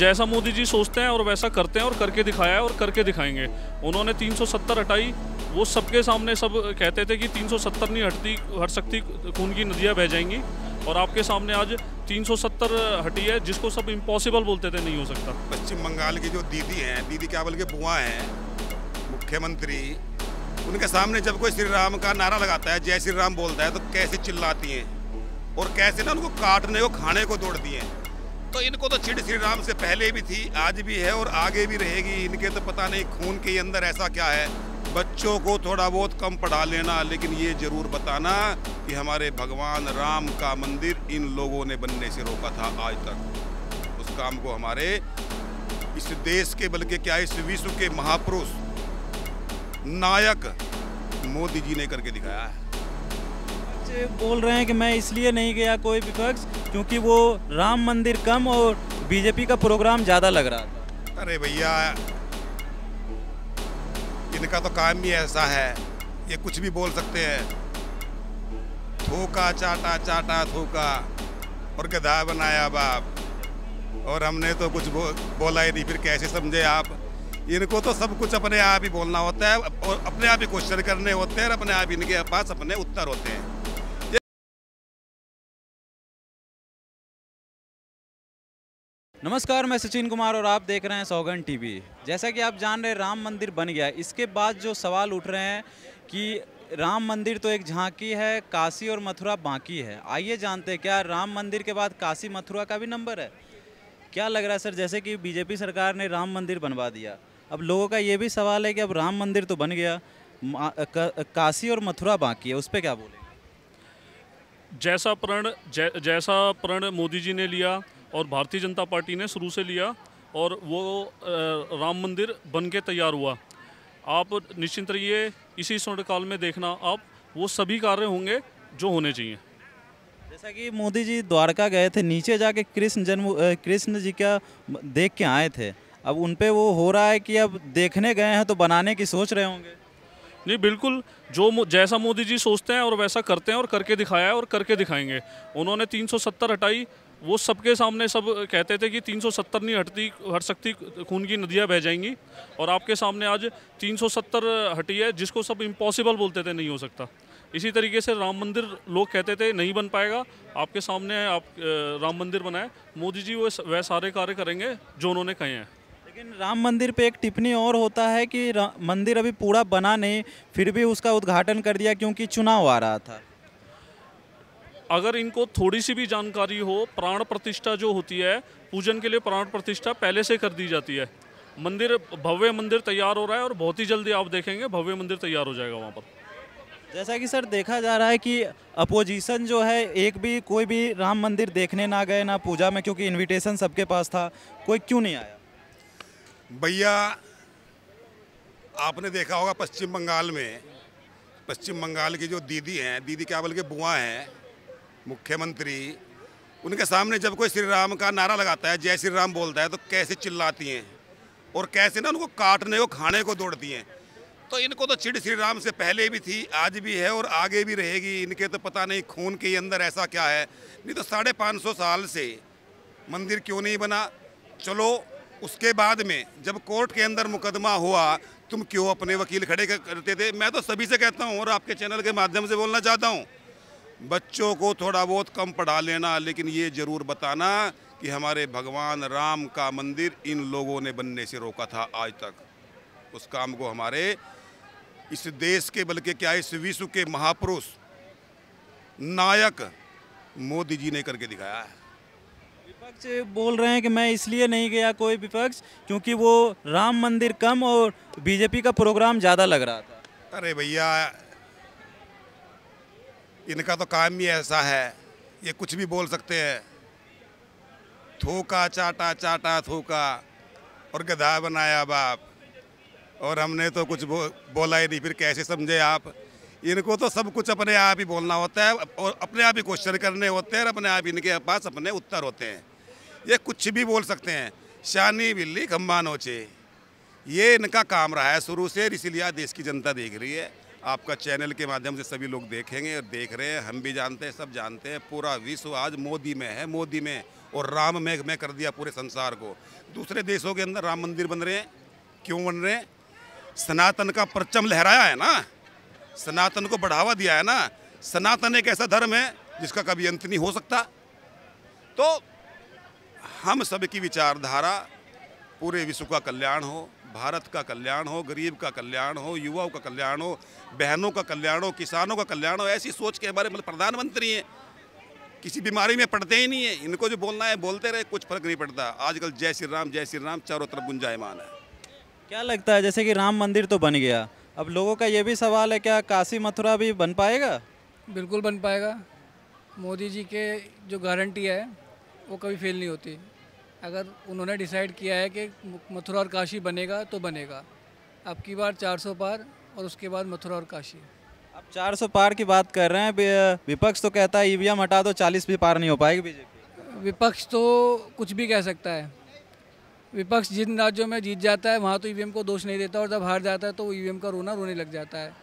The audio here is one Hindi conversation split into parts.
जैसा मोदी जी सोचते हैं और वैसा करते हैं और करके दिखाया है और करके दिखाएंगे। उन्होंने 370 हटाई, वो सबके सामने सब कहते थे कि 370 नहीं हट सकती, खून की नदियाँ बह जाएंगी, और आपके सामने आज 370 हटी है, जिसको सब इम्पॉसिबल बोलते थे नहीं हो सकता। पश्चिम बंगाल की जो दीदी हैं, दीदी क्या बोल के बुआ हैं, मुख्यमंत्री, उनके सामने जब कोई श्री राम का नारा लगाता है, जय श्री राम बोलता है, तो कैसे चिल्लाती हैं और कैसे ना उनको काटने को खाने को दौड़ती हैं। तो इनको तो चिढ़ श्री राम से पहले भी थी, आज भी है और आगे भी रहेगी। इनके तो पता नहीं खून के अंदर ऐसा क्या है। बच्चों को थोड़ा बहुत कम पढ़ा लेना, लेकिन ये जरूर बताना कि हमारे भगवान राम का मंदिर इन लोगों ने बनने से रोका था आज तक। उस काम को हमारे इस देश के, बल्कि क्या इस विश्व के महापुरुष नायक मोदी जी ने करके दिखाया है। बोल रहे हैं कि मैं इसलिए नहीं गया कोई विपक्ष क्योंकि वो राम मंदिर कम और बीजेपी का प्रोग्राम ज़्यादा लग रहा था। अरे भैया, इनका तो काम ही ऐसा है, ये कुछ भी बोल सकते हैं। थूका चाटा चाटा थूका और गधा बनाया बाप, और हमने तो कुछ बोला ही नहीं, फिर कैसे समझे आप। इनको तो सब कुछ अपने आप ही बोलना होता है और अपने आप ही क्वेश्चन करने होते हैं और अपने आप इनके पास अपने उत्तर होते हैं। नमस्कार, मैं सचिन कुमार और आप देख रहे हैं सौगंध टीवी। जैसा कि आप जान रहे हैं, राम मंदिर बन गया। इसके बाद जो सवाल उठ रहे हैं कि राम मंदिर तो एक झांकी है, काशी और मथुरा बाकी है। आइए जानते हैं, क्या राम मंदिर के बाद काशी मथुरा का भी नंबर है? क्या लग रहा है सर? जैसे कि बीजेपी सरकार ने राम मंदिर बनवा दिया, अब लोगों का ये भी सवाल है कि अब राम मंदिर तो बन गया, काशी और मथुरा बाकी है, उस पर क्या बोलेंगे? जैसा प्रण मोदी जी ने लिया और भारतीय जनता पार्टी ने शुरू से लिया, और वो राम मंदिर बन के तैयार हुआ। आप निश्चिंत रहिए, इसी स्वर्णकाल में देखना आप, वो सभी कार्य होंगे जो होने चाहिए। जैसा कि मोदी जी द्वारका गए थे, नीचे जाके कृष्ण जी का देख के आए थे, अब उन पे वो हो रहा है कि अब देखने गए हैं तो बनाने की सोच रहे होंगे। नहीं, बिल्कुल, जैसा मोदी जी सोचते हैं और वैसा करते हैं और करके दिखाया है और करके दिखाएंगे। उन्होंने 370 हटाई, वो सबके सामने सब कहते थे कि 370 नहीं हट सकती, खून की नदियाँ बह जाएंगी, और आपके सामने आज 370 हटी है, जिसको सब इम्पॉसिबल बोलते थे नहीं हो सकता। इसी तरीके से राम मंदिर लोग कहते थे नहीं बन पाएगा, आपके सामने राम मंदिर बनाए। मोदी जी वह सारे कार्य करेंगे जो उन्होंने कहे हैं। लेकिन राम मंदिर पे एक टिप्पणी और होता है कि मंदिर अभी पूरा बना नहीं, फिर भी उसका उद्घाटन कर दिया क्योंकि चुनाव आ रहा था। अगर इनको थोड़ी सी भी जानकारी हो, प्राण प्रतिष्ठा जो होती है, पूजन के लिए प्राण प्रतिष्ठा पहले से कर दी जाती है। मंदिर, भव्य मंदिर तैयार हो रहा है और बहुत ही जल्दी आप देखेंगे भव्य मंदिर तैयार हो जाएगा वहाँ पर। जैसा कि सर देखा जा रहा है कि अपोजिशन जो है, कोई भी राम मंदिर देखने ना गए ना पूजा में, क्योंकि इनविटेशन सबके पास था, कोई क्यों नहीं आया? भैया, आपने देखा होगा पश्चिम बंगाल की जो दीदी हैं, दीदी क्या बोल के बुआ हैं, मुख्यमंत्री, उनके सामने जब कोई श्री राम का नारा लगाता है, जय श्री राम बोलता है, तो कैसे चिल्लाती हैं और कैसे ना उनको काटने को खाने को दौड़ती हैं। तो इनको तो चिढ़ श्री राम से पहले भी थी, आज भी है और आगे भी रहेगी। इनके तो पता नहीं खून के अंदर ऐसा क्या है। नहीं तो 550 साल से मंदिर क्यों नहीं बना? चलो, उसके बाद में जब कोर्ट के अंदर मुकदमा हुआ, तुम क्यों अपने वकील खड़े करते थे? मैं तो सभी से कहता हूँ और आपके चैनल के माध्यम से बोलना चाहता हूँ, बच्चों को थोड़ा बहुत कम पढ़ा लेना, लेकिन ये जरूर बताना कि हमारे भगवान राम का मंदिर इन लोगों ने बनने से रोका था आज तक। उस काम को हमारे इस देश के, बल्कि क्या इस विश्व के महापुरुष नायक मोदी जी ने करके दिखाया है। विपक्ष बोल रहे हैं कि मैं इसलिए नहीं गया कोई विपक्ष क्योंकि वो राम मंदिर कम और बीजेपी का प्रोग्राम ज़्यादा लग रहा था। अरे भैया, इनका तो काम ही ऐसा है, ये कुछ भी बोल सकते हैं। थूका चाटा चाटा थूका और गधा बनाया बाप, और हमने तो कुछ बोला ही नहीं, फिर कैसे समझे आप। इनको तो सब कुछ अपने आप ही बोलना होता है और अपने आप ही क्वेश्चन करने होते हैं और अपने आप इनके पास अपने उत्तर होते हैं। ये कुछ भी बोल सकते हैं, शानी बिल्ली खम्बा नोचे, ये इनका काम रहा है शुरू से, इसीलिए देश की जनता देख रही है। आपका चैनल के माध्यम से सभी लोग देखेंगे और देख रहे हैं, हम भी जानते हैं, सब जानते हैं, पूरा विश्व आज मोदी में है, मोदी में। और राम में कर दिया पूरे संसार को। दूसरे देशों के अंदर राम मंदिर बन रहे हैं, क्यों बन रहे हैं? सनातन का परचम लहराया है ना, सनातन को बढ़ावा दिया है ना। सनातन एक ऐसा धर्म है जिसका कभी अंत नहीं हो सकता। तो हम सबकी विचारधारा पूरे विश्व का कल्याण हो, भारत का कल्याण हो, गरीब का कल्याण हो, युवाओं का कल्याण हो, बहनों का कल्याण हो, किसानों का कल्याण हो, ऐसी सोच के हमारे मतलब प्रधानमंत्री हैं। किसी बीमारी में पड़ते ही नहीं है, इनको जो बोलना है बोलते रहे, कुछ फर्क नहीं पड़ता। आजकल जय श्री राम चारों तरफ गुंजायमान है। क्या लगता है, जैसे कि राम मंदिर तो बन गया, अब लोगों का ये भी सवाल है क्या काशी मथुरा भी बन पाएगा? बिल्कुल बन पाएगा। मोदी जी के जो गारंटी है वो कभी फेल नहीं होती। अगर उन्होंने डिसाइड किया है कि मथुरा और काशी बनेगा तो बनेगा। अब की बार 400 पार और उसके बाद मथुरा और काशी। अब 400 पार की बात कर रहे हैं, विपक्ष तो कहता है ईवीएम हटा दो 40 भी पार नहीं हो पाएगी बीजेपी। विपक्ष तो कुछ भी कह सकता है। विपक्ष जिन राज्यों में जीत जाता है वहाँ तो ईवीएम को दोष नहीं देता, और जब हार जाता है तो ईवीएम का रोना रोने लग जाता है।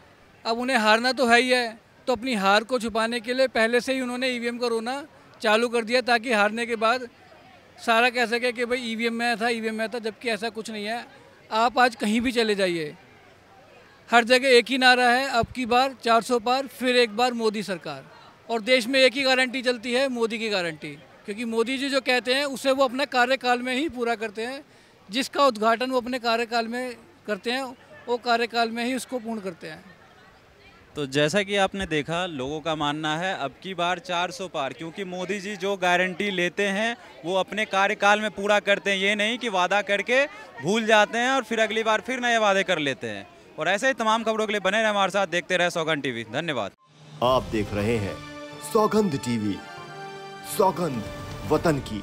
अब उन्हें हारना तो है ही है, तो अपनी हार को छुपाने के लिए पहले से ही उन्होंने ईवीएम का रोना चालू कर दिया, ताकि हारने के बाद सारा कह सके कि भाई ईवीएम में था, ईवीएम में था, जबकि ऐसा कुछ नहीं है। आप आज कहीं भी चले जाइए, हर जगह एक ही नारा है, अब की बार 400 पार, फिर एक बार मोदी सरकार। और देश में एक ही गारंटी चलती है, मोदी की गारंटी, क्योंकि मोदी जी जो कहते हैं उसे वो अपने कार्यकाल में ही पूरा करते हैं। जिसका उद्घाटन वो अपने कार्यकाल में करते हैं वो कार्यकाल में ही उसको पूर्ण करते हैं। तो जैसा कि आपने देखा, लोगों का मानना है अब की बार 400 पार, क्योंकि मोदी जी जो गारंटी लेते हैं वो अपने कार्यकाल में पूरा करते हैं। ये नहीं कि वादा करके भूल जाते हैं और फिर अगली बार फिर नए वादे कर लेते हैं। और ऐसे ही तमाम खबरों के लिए बने रहे हमारे साथ, देखते रहे सौगंध टीवी। धन्यवाद। आप देख रहे हैं सौगंध टीवी, सौगंध वतन की।